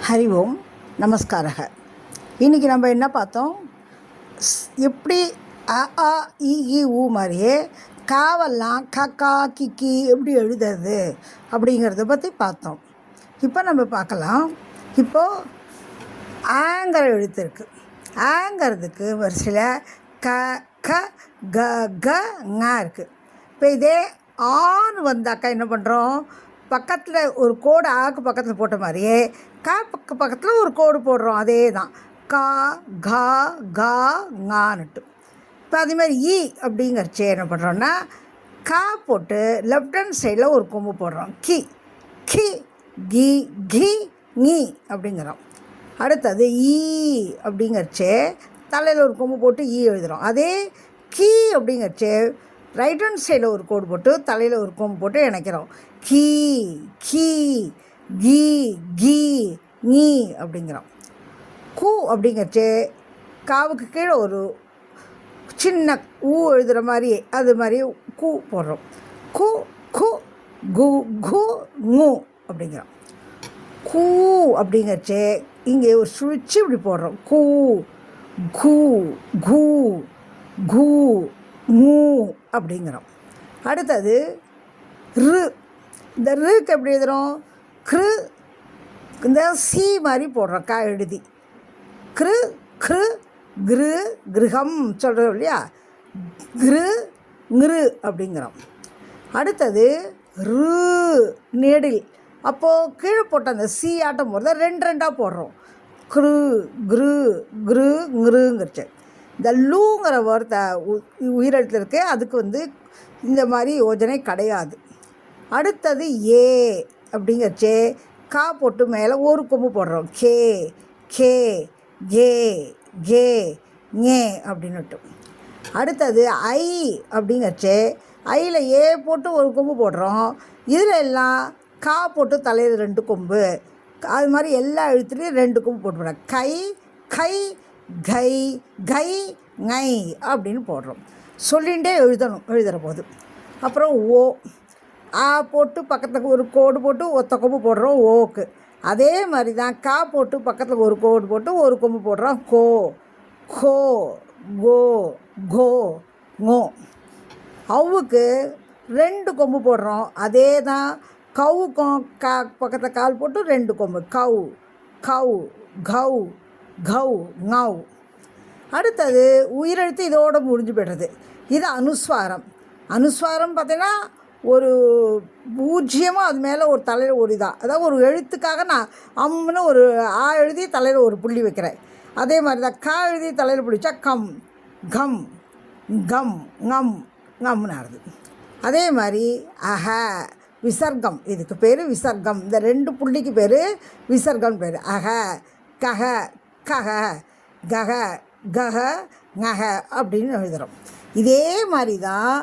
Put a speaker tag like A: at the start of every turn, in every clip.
A: ஹரி ஓம் நமஸ்காரக. இன்றைக்கி நம்ம என்ன பார்த்தோம்? எப்படி அ ஆ இ ஈ ஊ மாதிரியே காவெல்லாம் கக்கா கிக்கி எப்படி எழுதுறது அப்படிங்கிறத பற்றி பார்த்தோம். இப்போ நம்ம பார்க்கலாம். இப்போது ஆங்கிற எழுத்து இருக்குது. ஆங்கிறதுக்கு வரிசையில் க க க க ங இருக்குது. இப்போ இதே ஆன்னு வந்தாக்கா என்ன பண்ணுறோம்? பக்கத்தில் ஒரு கோடு ஆக்கு பக்கத்தில் போட்ட மாதிரியே பக்கத்தில் ஒரு கோடு போடுறோம். அதே தான் கா கா கா ங்கான்னுட்டு. இப்போ அதேமாதிரி ஈ அப்படிங்கிறச்சே என்ன பண்ணுறோன்னா கா போட்டு லெஃப்ட் ஹேண்ட் சைடில் ஒரு கொம்பு போடுறோம். கி கி கி கி நீ அப்படிங்கிறோம். அடுத்தது ஈ அப்படிங்கிறச்சே தலையில் ஒரு கொம்பு போட்டு ஈ எழுதுகிறோம். அதே கீ அப்படிங்கிறச்சே ரைட் ஹேண்ட் சைடில் ஒரு கோடு போட்டு தலையில் ஒரு கொம்பு போட்டு இணைக்கிறோம். கீ கீ கீ கீ நீ அப்படிங்கிறோம். கூ அப்படிங்கிறச்சே காவுக்கு கீழே ஒரு சின்ன ஊ எழுதுகிற மாதிரி அது மாதிரி கூ போடுறோம். கு கு கு கு ngூ அப்படிங்கிறோம். கூ அப்படிங்கிறச்சே இங்கே ஒரு சுழிச்சு இப்படி போடுறோம். கூ கு கு கு ngூ அப்படிங்கிறோம். அடுத்தது ரு. இந்த ருக்கு எப்படி எழுதுகிறோம்? க்ரு இந்த சி மாதிரி போடுறோம். கா எழுதி க்ரு க்ரு கிரு கிரகம் சொல்கிறோம் இல்லையா? கிரு ங்ரு அப்படிங்கிறோம். அடுத்தது ரு நெடில். அப்போது கீழே போட்ட அந்த சி ஆட்டம் போடுறத ரெண்டாக போடுறோம். க்ரு கிரு கிரு ங்ருங்கிறச்சு. இந்த லூங்கிற வார்த்தை உயிரெழுத்தில் இருக்குது. அதுக்கு இந்த மாதிரி யோஜனை கிடையாது. அடுத்தது ஏ அப்படிங்கிறச்சே கா போட்டு மேலே ஒரு கொம்பு போடுறோம். கே கே கே கே ஞே அப்படின்னுட்டு. அடுத்தது ஐ அப்படிங்கிறச்சே ஐயில் ஏ போட்டு ஒரு கொம்பு போடுறோம். இதில் எல்லாம் கா போட்டு தலையில் 2 கொம்பு. அது மாதிரி எல்லா எழுத்துலேயும் 2 கொம்பு போட்டு போடுறோம். கை கை கை கை ngை அப்படின்னு போடுறோம். சொல்லிகிட்டே எழுதுகிற போது. அப்புறம் ஓ ஆ போட்டு பக்கத்துக்கு ஒரு கோடு போட்டு ஒத்த கொம்பு போடுறோம் ஓக்கு. அதே மாதிரி தான் கா போட்டு பக்கத்தில் ஒரு கோடு போட்டு ஒரு கொம்பு போடுறோம். கோ கோ கோ கோ ngோ. அவுக்கு 2 கொம்பு போடுறோம். அதே தான் கவுக்கும் பக்கத்தில் கால் போட்டு 2 கொம்பு. கவு கவு கவு கவு ngௌ. அடுத்தது உயிரெழுத்து இதோடு முடிஞ்சு போய்டுறது. இது அனுஸ்வாரம். அனுஸ்வாரம் பார்த்தீங்கன்னா ஒரு பூஜ்ஜியமாக அது மேலே ஒரு தலையில் ஒரு இதாக, அதாவது ஒரு எழுத்துக்காக நான் அம்முன்னு ஒரு ஆ எழுதி தலையில் ஒரு புள்ளி வைக்கிறேன். அதே மாதிரி தான் கா எழுதி தலையில் பிடிச்சா கம் கம் கம் ங்கம் ngம்னு ஆகுது. அதே மாதிரி அஹ விசர்க்கம். இதுக்கு பேர் விசர்க்கம். இந்த 2 புள்ளிக்கு பேர் விசர்க்கம் பேர். அஹ கஹ கஹ கஹ கஹ ngஹ அப்படின்னு எழுதுகிறோம். இதே மாதிரி தான்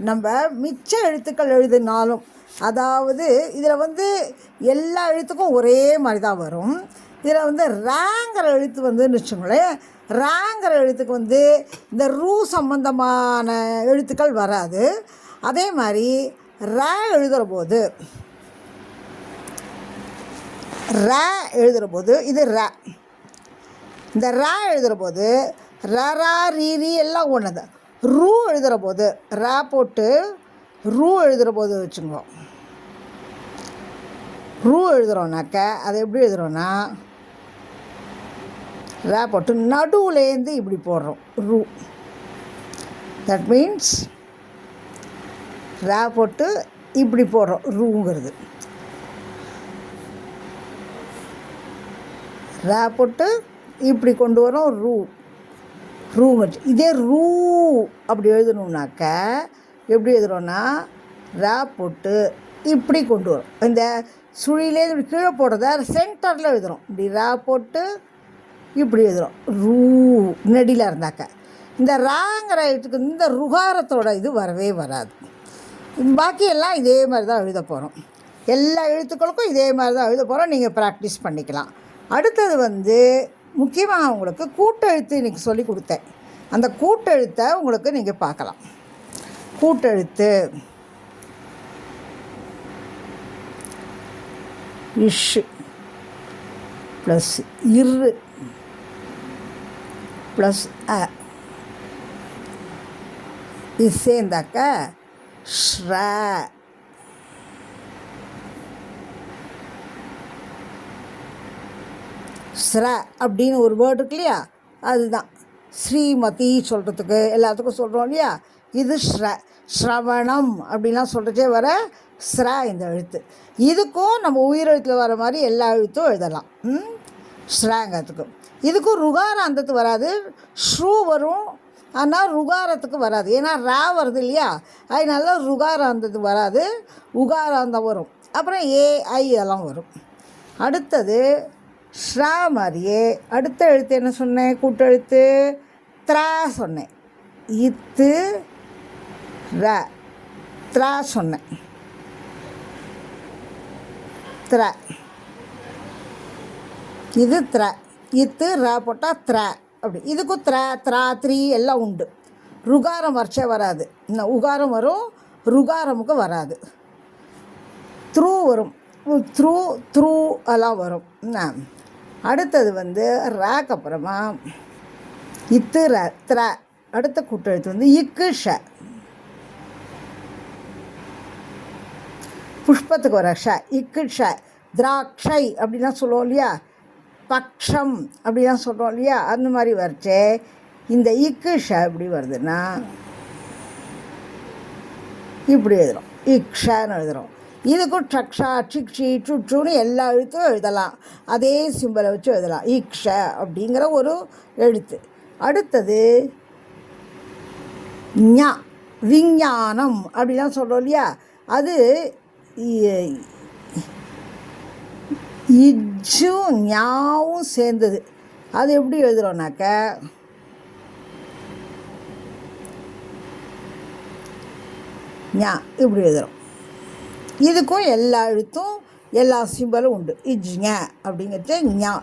A: நம்ம மிச்ச எழுத்துக்கள் எழுதினாலும், அதாவது இதில் எல்லா எழுத்துக்கும் ஒரே மாதிரி தான் வரும். இதில் ரேங்கிற எழுத்து வச்சுங்களேன், ரேங்கிற எழுத்துக்கு இந்த ரூ சம்பந்தமான எழுத்துக்கள் வராது. அதே மாதிரி ரே எழுதுகிற போது இது ரே. இந்த ரே எழுதுகிற போது ரா ரீ எல்லாம் ஒன்று தான். ரூ எழுதுகிற போது ரா போட்டு ரூ எழுதுகிற போது வச்சுக்கோ. ரூ எழுதுகிறோன்னாக்க அதை எப்படி எழுதுகிறோன்னா ரா போட்டு நடுவுலேருந்து இப்படி போடுறோம். ரூ. தட் மீன்ஸ் ரா போட்டு இப்படி போடுறோம். ரூங்கிறது ரா போட்டு இப்படி கொண்டு வரோம். ரூ ரூங்கிறது. இதே ரூ அப்படி எழுதணுன்னாக்க எப்படி எழுதுகிறோன்னா ரா போட்டு இப்படி கொண்டு வரும். இந்த சுழியிலே இப்படி கீழே போடுறத சென்டரில் எழுதுகிறோம். இப்படி ரா போட்டு இப்படி எழுதுகிறோம். ரூ நெடியில் இருந்தாக்க. இந்த ராங்கிற எழுத்துக்கு இந்த ருகாரத்தோட இது வரவே வராது. பாக்கி எல்லாம் இதே மாதிரி தான் எழுத போகிறோம். எல்லா எழுத்துக்களுக்கும் இதே மாதிரி தான் எழுத போகிறோம். நீங்கள் ப்ராக்டிஸ் பண்ணிக்கலாம். அடுத்தது முக்கியமாக உங்களுக்கு கூட்டெழுத்து இன்றைக்கி சொல்லி கொடுத்தேன். அந்த கூட்டெழுத்தை உங்களுக்கு நீங்கள் பார்க்கலாம். கூட்டெழுத்து இஷ் ப்ளஸ் இரு ப்ளஸ் அ இது சேர்ந்தாக்க ஸ்ர. ஸ்ர அப்படின்னு ஒரு வேர்டு இருக்கு இல்லையா, அதுதான் ஸ்ரீமதி சொல்கிறதுக்கு எல்லாத்துக்கும் சொல்கிறோம் இல்லையா. இது ஸ்ரவணம் அப்படின்லாம் சொல்கிறச்சே வர ஸ்ர இந்த எழுத்து. இதுக்கும் நம்ம உயிரெழுத்தில் வர மாதிரி எல்லா எழுத்தும் எழுதலாம். ஸ்ரங்கிறதுக்கும் இதுக்கும் ருகாராந்தத்துக்கு வராது, ஷ்ரூ வரும், ஆனால் ருகாரத்துக்கு வராது. ஏன்னா ரா வருது இல்லையா, அதனால ருகாராந்தத்துக்கு வராது, உகாராந்தம் வரும். அப்புறம் ஏ ஐ இதெல்லாம் வரும். அடுத்தது ஷ்ரா மாதிரியே அடுத்த எழுத்து என்ன சொன்னேன், கூட்டெழுத்து த்ரா சொன்னேன். இத்து ர த்ரா சொன்னேன். த்ர இது த்ர. இத்து ர போட்டால் த்ர அப்படி. இதுக்கும் த்ர த்ரா த்ரீ எல்லாம் உண்டு. ருகாரம் வர்ச்சே வராது, இன்னும் உகாரம் வரும், ருகாரமுக்கு வராது. த்ரூ வரும், த்ரூ த்ரூ எல்லாம் வரும். அடுத்தது ராக்கு அப்புறமா இத்து ர த்ர. அடுத்த கூட்டெழுத்து இக்கு ஷ. புஷ்பத்துக்கு வர ஷ, இக்கு ஷ. திராட்சை அப்படின்லாம் சொல்லுவோம் இல்லையா, பக்ஷம் அப்படிலாம் சொல்கிறோம் இல்லையா, அந்த மாதிரி வரைச்சே இந்த இக்கு ஷ எப்படி வருதுன்னா இப்படி எழுதுகிறோம், இக்ஷான்னு எழுதுகிறோம். இதுக்கும் ட்ரக்ஷா சிக்ஷி சுச்சுன்னு எல்லா எழுத்தும் எழுதலாம், அதே சிம்பலை வச்சு எழுதலாம், இக்ஷ அப்படிங்கிற ஒரு எழுத்து. அடுத்தது ஞா, விஞ்ஞானம் அப்படிலாம் சொல்கிறோம் இல்லையா, அது இஜ்ஜும் ஞாவும் சேர்ந்தது. அது எப்படி எழுதுகிறோன்னாக்க ஞா இப்படி எழுதுகிறோம். இதுக்கும் எல்லா எழுத்தும் எல்லா சிம்பலும் உண்டு. இஜ்ஞ அப்படிங்கிறது ஞா.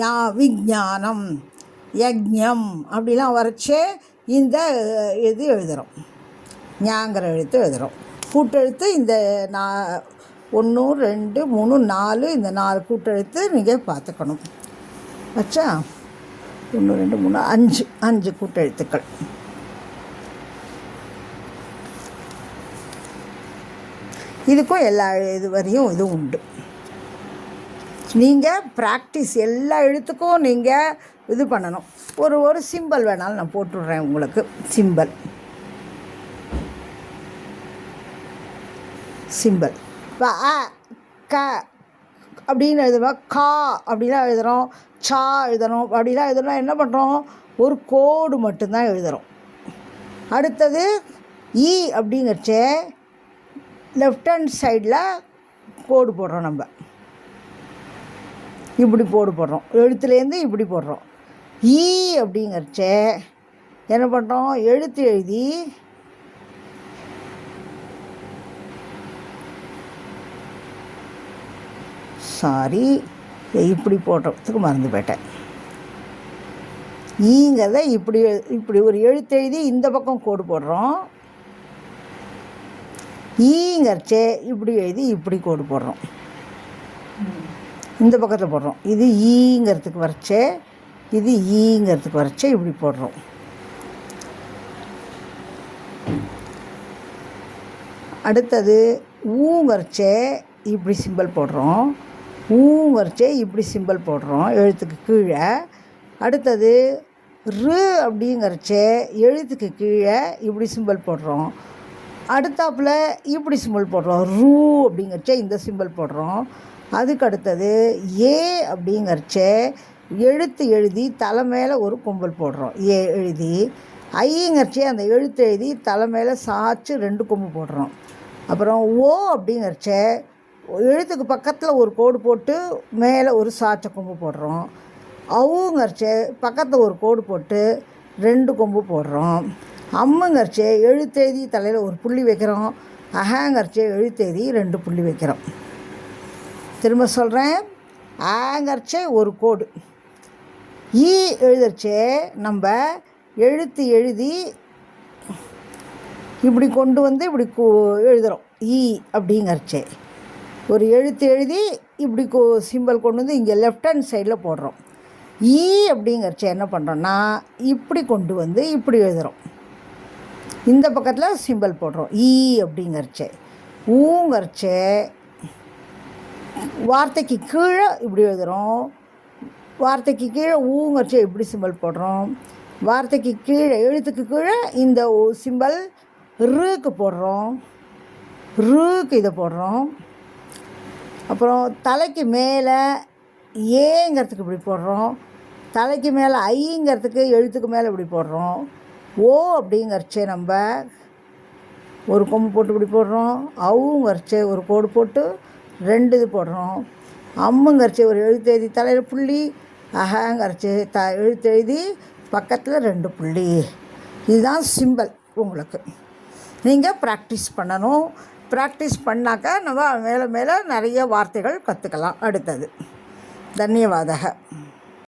A: ஞா விஞ்ஞானம் யஜ்ஞம் அப்படிலாம் வரைச்சே இந்த இது எழுதுகிறோம், ஞாங்கிற எழுத்து எழுதுகிறோம். கூட்டெழுத்து இந்த 1 2 3 4 இந்த 4 கூட்டெழுத்து நீங்கள் பார்த்துக்கணும். ஆச்சா, 1 2 3 5 கூட்டெழுத்துக்கள். இதுக்கும் எல்லா இது வரையும் இது உண்டு. நீங்கள் ப்ராக்டிஸ் எல்லா எழுத்துக்கும் நீங்கள் இது பண்ணணும். ஒரு சிம்பல் வேணாலும் நான் போட்டுடுறேன் உங்களுக்கு. சிம்பல் இப்போ அ க அப்படின்னு எழுதுறோம், கா அப்படிலாம் எழுதுகிறோம், சா எழுதுகிறோம், அப்படிலாம் எழுதுனா என்ன பண்ணுறோம், ஒரு கோடு மட்டும்தான் எழுதுகிறோம். அடுத்தது இ அப்படிங்கிறச்சே லெஃப்ட் ஹேண்ட் சைடில் கோடு போடுறோம், நம்ம இப்படி போடுறோம், எழுத்துலேருந்து இப்படி போடுறோம். ஈ அப்படிங்கிறச்சே என்ன பண்ணுறோம், எழுத்து எழுதி இப்படி போடுறதுக்கு மறந்து போயிட்டேன். ஈங்கிறத இப்படி ஒரு எழுத்து எழுதி இந்த பக்கம் கோடு போடுறோம். ஈங்கிறச்சே இப்படி எழுதி இப்படி கோடு போடுறோம், இந்த பக்கத்தில் போடுறோம். இது ஈங்கிறதுக்கு வரைச்சே, இது ஈங்கிறதுக்கு வரைச்சே இப்படி போடுறோம். அடுத்தது ஊங்கிறச்சே இப்படி சிம்பல் போடுறோம், ஊங்கிறச்சே இப்படி சிம்பல் போடுறோம் எழுத்துக்கு கீழே. அடுத்தது ரு அப்படிங்கிறச்சே எழுத்துக்கு கீழே இப்படி சிம்பல் போடுறோம். அடுத்தாப்பில் இப்படி சிம்பல் போடுறோம், ரூ அப்படிங்கிறச்சே இந்த சிம்பல் போடுறோம். அதுக்கு அடுத்தது ஏ அப்படிங்கிறச்சே எழுத்து எழுதி தலை மேலே ஒரு கும்பல் போடுறோம், ஏ எழுதி. ஐங்கிறச்சே அந்த எழுத்து எழுதி தலை மேலே சாய்ச்சி 2 கொம்பு போடுறோம். அப்புறம் ஓ அப்படிங்கிறச்சே எழுத்துக்கு பக்கத்தில் ஒரு கோடு போட்டு மேலே ஒரு சாய்ச்ச கொம்பு போடுறோம். அவுங்கிறச்சே பக்கத்தில் ஒரு கோடு போட்டு 2 கொம்பு போடுறோம். அம்முங்கிறச்சே எழுத்தெழுதி தலையில் ஒரு புள்ளி வைக்கிறோம். அஹங்கிறச்சே எழுத்தெழுதி 2 புள்ளி வைக்கிறோம். திரும்ப சொல்கிறேன், ஆங்கிறச்சே ஒரு கோடு, ஈ எழுதுறச்சே நம்ம எழுத்து எழுதி இப்படி கொண்டு வந்து இப்படி எழுதுகிறோம். ஈ அப்படிங்கிறச்சே ஒரு எழுத்து எழுதி இப்படி சிம்பிள் கொண்டு வந்து இங்கே லெஃப்ட் ஹேண்ட் சைடில் போடுறோம். ஈ அப்படிங்கிறச்ச என்ன பண்ணுறோன்னா இப்படி கொண்டு வந்து இப்படி எழுதுகிறோம். இந்த பக்கத்தில் சிம்பிள் போடுறோம். ஈ அப்படிங்கிறச்ச. ஊங்கிறச்ச வார்த்தைக்கு கீழே இப்படி எழுதுகிறோம். வார்த்தைக்கு கீழே ஊங்கிறச்ச இப்படி சிம்பிள் போடுறோம். வார்த்தைக்கு கீழே எழுத்துக்கு கீழே இந்த சிம்பிள் ருக்கு போடுறோம். ருக்கு இதை போடுறோம். அப்புறம் தலைக்கு மேலே ஏங்கிறதுக்கு இப்படி போடுறோம். தலைக்கு மேலே ஐங்கிறதுக்கு எழுத்துக்கு மேலே இப்படி போடுறோம். ஓ அப்படிங்கிறச்சே நம்ம ஒரு கொம்பு போட்டு இப்படி போடுறோம். அவுங்கிறச்சே ஒரு கோடு போட்டு 2 இது போடுறோம். அம்முங்கிறச்சே ஒரு எழுத்து எழுதி தலையில் புள்ளி. அகங்கிறச்சே எழுத்து எழுதி பக்கத்தில் 2 புள்ளி. இதுதான் சிம்பிள். உங்களுக்கு நீங்கள் ப்ராக்டிஸ் பண்ணணும். ப்ராக்டிஸ் பண்ணாக்கா நம்ம மேலே மேலே நிறைய வார்த்தைகள் கற்றுக்கலாம். அடுத்தது. தன்யவாதக.